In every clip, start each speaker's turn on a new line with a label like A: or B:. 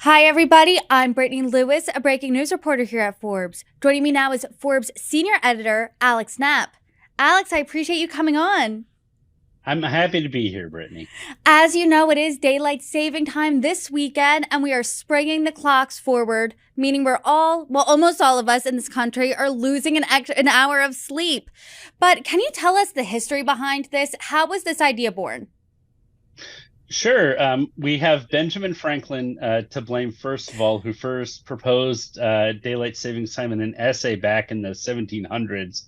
A: Hi, everybody. I'm Brittany Lewis, a breaking news reporter here at Forbes. Joining me now is Forbes senior editor, Alex Knapp. Alex, I appreciate you coming on.
B: I'm happy to be here, Brittany.
A: As you know, it is daylight saving time this weekend, and we are springing the clocks forward, meaning almost all of us in this country are losing an hour of sleep. But can you tell us the history behind this? How was this idea born?
B: Sure. We have Benjamin Franklin to blame, first of all, who first proposed daylight savings time in an essay back in the 1700s.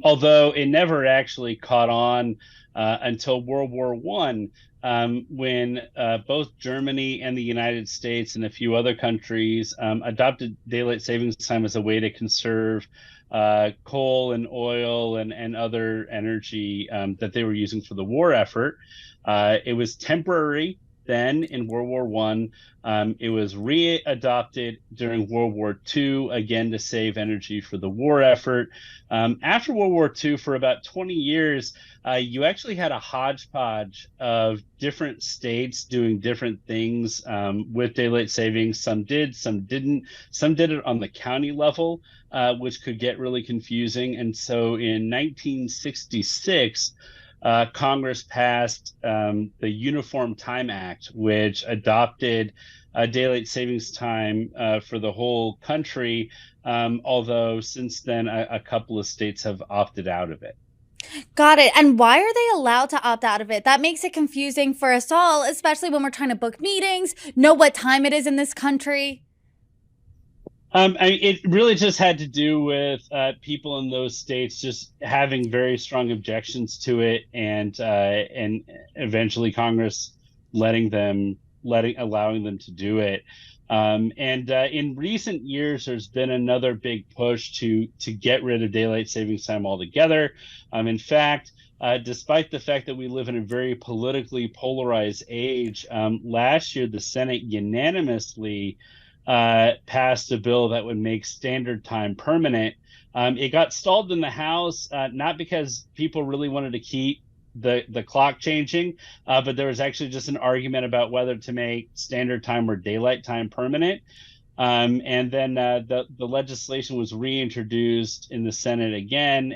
B: Although it never actually caught on until World War One, when both Germany and the United States and a few other countries adopted daylight savings time as a way to conserve coal and oil and other energy that they were using for the war effort. It was temporary then in World War One. It was readopted during World War Two, again to save energy for the war effort. After World War Two, for about 20 years, you actually had a hodgepodge of different states doing different things with daylight savings. Some did, some didn't. Some did it on the county level, which could get really confusing. And so in 1966, Congress passed the Uniform Time Act, which adopted daylight savings time for the whole country, although since then a couple of states have opted out of it.
A: Got it. And why are they allowed to opt out of it? That makes it confusing for us all, especially when we're trying to book meetings, know what time it is in this country.
B: It really just had to do with people in those states just having very strong objections to it, and eventually Congress allowing them to do it. And in recent years, there's been another big push to get rid of daylight savings time altogether. In fact, despite the fact that we live in a very politically polarized age, last year the Senate unanimously passed a bill that would make standard time permanent. It got stalled in the House, not because people really wanted to keep the clock changing, but there was actually just an argument about whether to make standard time or daylight time permanent. And then the legislation was reintroduced in the Senate again,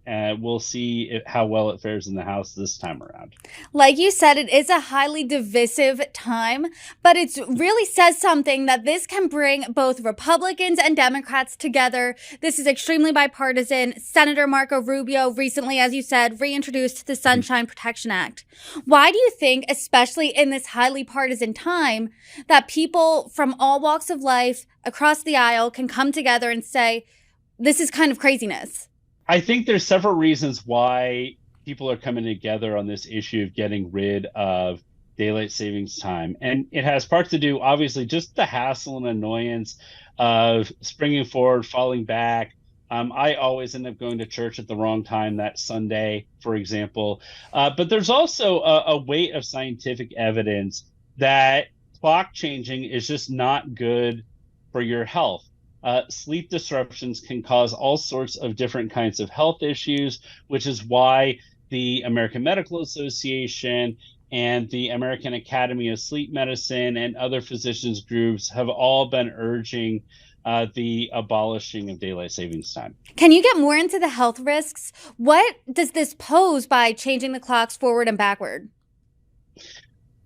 B: and we'll see how well it fares in the House this time around.
A: Like you said, it is a highly divisive time, but it really says something that this can bring both Republicans and Democrats together. This is extremely bipartisan. Senator Marco Rubio recently, as you said, reintroduced the Sunshine Protection Act. Why do you think, especially in this highly partisan time, that people from all walks of life across the aisle can come together and say, this is kind of craziness?
B: I think there's several reasons why people are coming together on this issue of getting rid of daylight savings time. And it has part to do, obviously, just the hassle and annoyance of springing forward, falling back. I always end up going to church at the wrong time that Sunday, for example. But there's also a weight of scientific evidence that clock changing is just not good for your health. Sleep disruptions can cause all sorts of different kinds of health issues, which is why the American Medical Association and the American Academy of Sleep Medicine and other physicians groups have all been urging the abolishing of daylight savings time.
A: Can you get more into the health risks? What does this pose by changing the clocks forward and backward?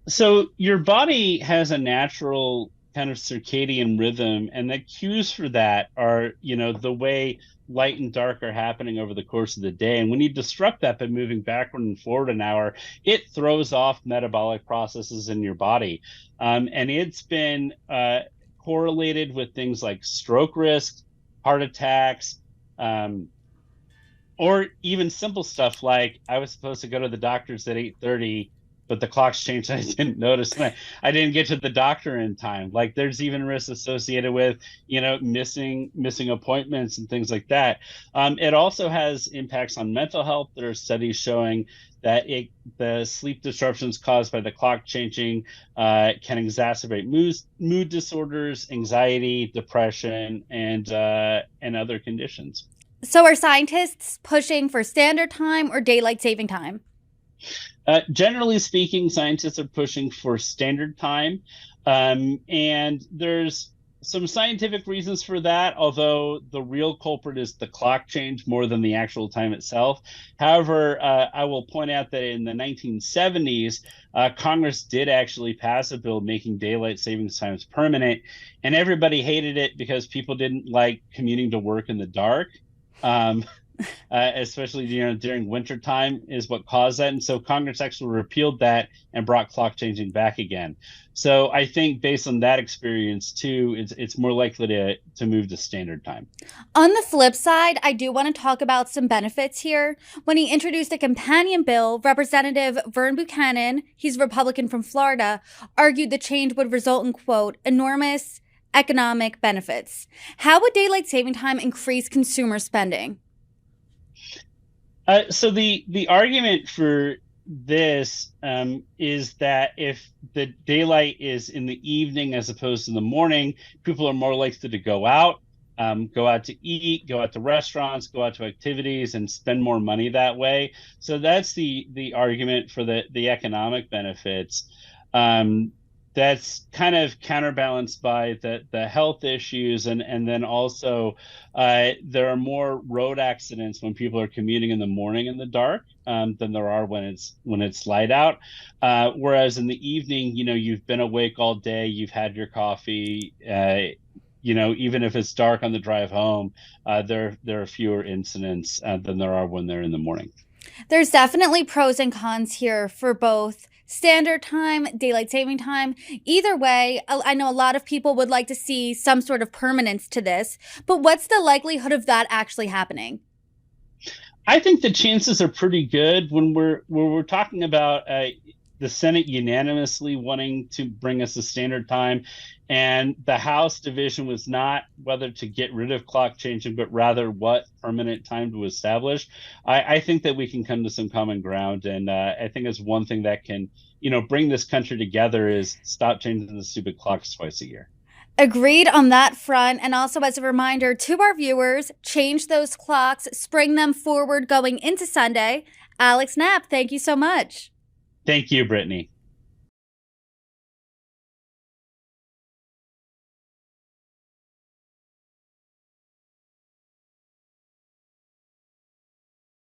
B: So your body has a natural kind of circadian rhythm, and the cues for that are, the way light and dark are happening over the course of the day. And when you disrupt that by moving backward and forward an hour, it throws off metabolic processes in your body. And it's been correlated with things like stroke risk, heart attacks, or even simple stuff like I was supposed to go to the doctor's at 8:30, but the clocks changed and I didn't notice, and I didn't get to the doctor in time. Like there's even risks associated with, missing appointments and things like that. It also has impacts on mental health. There are studies showing that the sleep disruptions caused by the clock changing can exacerbate mood disorders, anxiety, depression, and other conditions.
A: So, are scientists pushing for standard time or daylight saving time?
B: Generally speaking, scientists are pushing for standard time. And there's some scientific reasons for that, although the real culprit is the clock change more than the actual time itself. However, I will point out that in the 1970s, Congress did actually pass a bill making daylight savings times permanent, and everybody hated it because people didn't like commuting to work in the dark. Um, Especially during winter time is what caused that. And so Congress actually repealed that and brought clock changing back again. So I think based on that experience too, it's more likely to move to standard time.
A: On the flip side, I do want to talk about some benefits here. When he introduced a companion bill, Representative Vern Buchanan, he's Republican from Florida, argued the change would result in, quote, enormous economic benefits. How would daylight saving time increase consumer spending?
B: So the argument for this is that if the daylight is in the evening as opposed to the morning, people are more likely to go out to eat, go out to restaurants, go out to activities, and spend more money that way. So that's the argument for the economic benefits. Um, that's kind of counterbalanced by the health issues, and then also there are more road accidents when people are commuting in the morning in the dark than there are when it's light out. Whereas in the evening, you've been awake all day, you've had your coffee. Even if it's dark on the drive home, there are fewer incidents than there are when they're in the morning.
A: There's definitely pros and cons here for both standard time, daylight saving time. Either way, I know a lot of people would like to see some sort of permanence to this, but what's the likelihood of that actually happening?
B: I think the chances are pretty good when we're talking about the Senate unanimously wanting to bring us a standard time, and the House division was not whether to get rid of clock changing, but rather what permanent time to establish. I think that we can come to some common ground, and I think it's one thing that can, bring this country together is stop changing the stupid clocks twice a year.
A: Agreed on that front. And also, as a reminder to our viewers, change those clocks, spring them forward going into Sunday. Alex Knapp, thank you so much.
B: Thank you, Brittany.